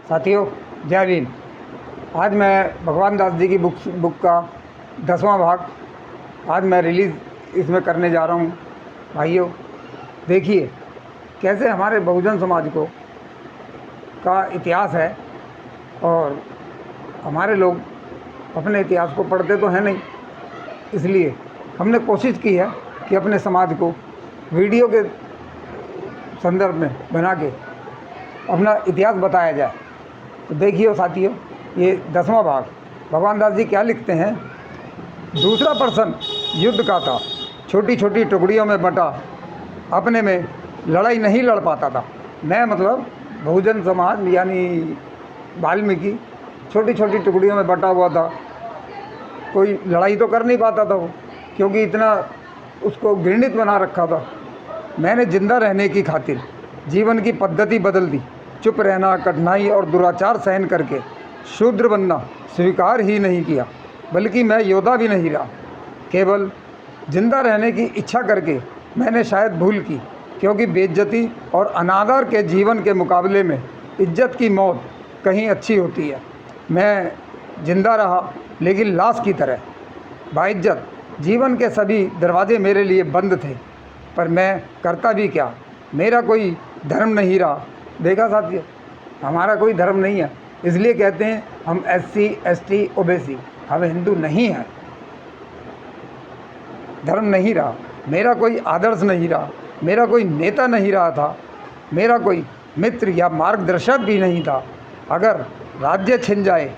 साथियों, जय भीम। आज मैं भगवान दास जी की बुक का 10वां भाग आज मैं रिलीज़ इसमें करने जा रहा हूँ। भाइयों, देखिए कैसे हमारे बहुजन समाज का इतिहास है, और हमारे लोग अपने इतिहास को पढ़ते तो हैं नहीं। इसलिए हमने कोशिश की है कि अपने समाज को वीडियो के संदर्भ में बना के अपना इतिहास बताया जाए। तो देखिए साथियों, ये 10वां भाग भगवान दास जी क्या लिखते हैं। दूसरा पर्सन युद्ध का था, छोटी छोटी टुकड़ियों में बटा, अपने में लड़ाई नहीं लड़ पाता था। मैं मतलब बहुजन समाज यानी वाल्मीकि छोटी छोटी टुकड़ियों में बटा हुआ था। कोई लड़ाई तो कर नहीं पाता था वो, क्योंकि इतना उसको घृणित बना रखा था। मैंने जिंदा रहने की खातिर जीवन की पद्धति बदल दी। चुप रहना, कठिनाई और दुराचार सहन करके शूद्र बनना स्वीकार ही नहीं किया, बल्कि मैं योद्धा भी नहीं रहा। केवल जिंदा रहने की इच्छा करके मैंने शायद भूल की, क्योंकि बेइज्जती और अनादर के जीवन के मुकाबले में इज्जत की मौत कहीं अच्छी होती है। मैं जिंदा रहा, लेकिन लाश की तरह। बाइज्जत जीवन के सभी दरवाजे मेरे लिए बंद थे, पर मैं करता भी क्या। मेरा कोई धर्म नहीं रहा। देखा साथियों, हमारा कोई धर्म नहीं है। इसलिए कहते हैं हम SC ST OBC, हम हिंदू नहीं हैं। धर्म नहीं रहा, मेरा कोई आदर्श नहीं रहा, मेरा कोई नेता नहीं रहा था, मेरा कोई मित्र या मार्गदर्शक भी नहीं था। अगर राज्य छिन जाए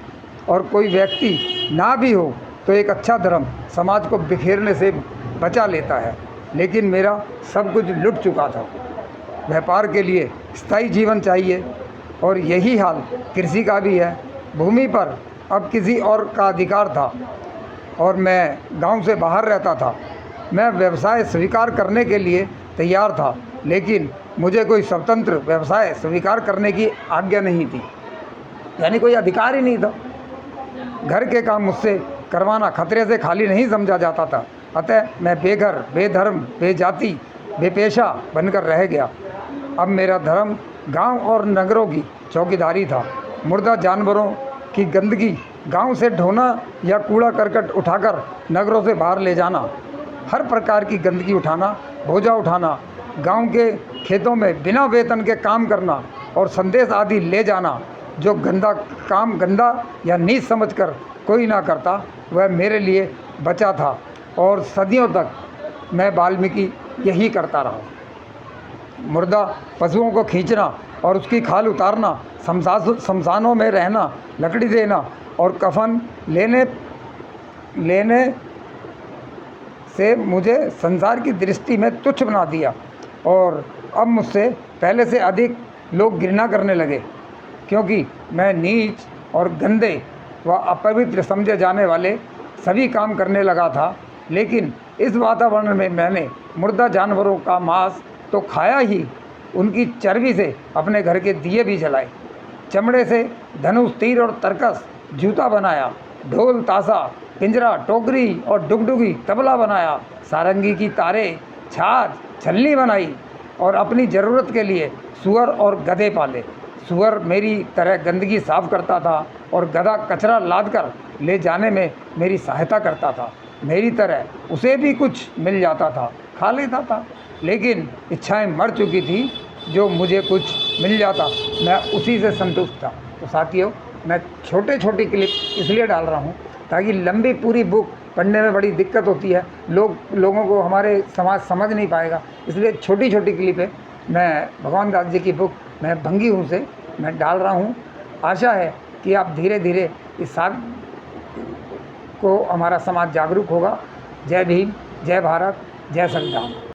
और कोई व्यक्ति ना भी हो, तो एक अच्छा धर्म समाज को बिखेरने से बचा लेता है। लेकिन मेरा सब कुछ लुट चुका था। व्यापार के लिए स्थायी जीवन चाहिए, और यही हाल कृषि का भी है। भूमि पर अब किसी और का अधिकार था, और मैं गांव से बाहर रहता था। मैं व्यवसाय स्वीकार करने के लिए तैयार था, लेकिन मुझे कोई स्वतंत्र व्यवसाय स्वीकार करने की आज्ञा नहीं थी, यानी कोई अधिकार ही नहीं था। घर के काम मुझसे करवाना खतरे से खाली नहीं समझा जाता था। अतः मैं बेघर, बेधर्म, बेजाति, बेपेशा बनकर रह गया। अब मेरा धर्म गांव और नगरों की चौकीदारी था। मुर्दा जानवरों की गंदगी गांव से ढोना या कूड़ा करकट उठाकर नगरों से बाहर ले जाना, हर प्रकार की गंदगी उठाना, बोझा उठाना, गांव के खेतों में बिना वेतन के काम करना और संदेश आदि ले जाना। जो गंदा या नीच समझकर कोई ना करता, वह मेरे लिए बचा था, और सदियों तक मैं वाल्मीकि यही करता रहा। मुर्दा पशुओं को खींचना और उसकी खाल उतारना, शमशानों में रहना, लकड़ी देना और कफन लेने से मुझे संसार की दृष्टि में तुच्छ बना दिया, और अब मुझसे पहले से अधिक लोग घृणा करने लगे, क्योंकि मैं नीच और गंदे व अपवित्र समझे जाने वाले सभी काम करने लगा था। लेकिन इस वातावरण में मैंने मुर्दा जानवरों का मांस तो खाया ही, उनकी चर्बी से अपने घर के दिए भी जलाए, चमड़े से धनुष, तीर और तरकस जूता बनाया, ढोल, ताशा, पिंजरा, टोकरी और डुगडुगी तबला बनाया, सारंगी की तारे, छाछ, छलनी बनाई, और अपनी ज़रूरत के लिए सुअर और गधे पाले। सुअर मेरी तरह गंदगी साफ करता था, और गधा कचरा लाद कर ले जाने में मेरी सहायता करता था। मेरी तरह उसे भी कुछ मिल जाता था, खा लेता था। लेकिन इच्छाएं मर चुकी थी। जो मुझे कुछ मिल जाता, मैं उसी से संतुष्ट था। तो साथियों, मैं छोटी क्लिप इसलिए डाल रहा हूँ ताकि लंबी पूरी बुक पढ़ने में बड़ी दिक्कत होती है। लोगों को हमारे समाज समझ नहीं पाएगा, इसलिए छोटी क्लिप है। मैं भगवान दास जी की बुक मैं भंगी हूँ से मैं डाल रहा हूँ। आशा है कि आप धीरे धीरे इस साथ को हमारा समाज जागरूक होगा। जय भीम, जय भारत, जय संविधान।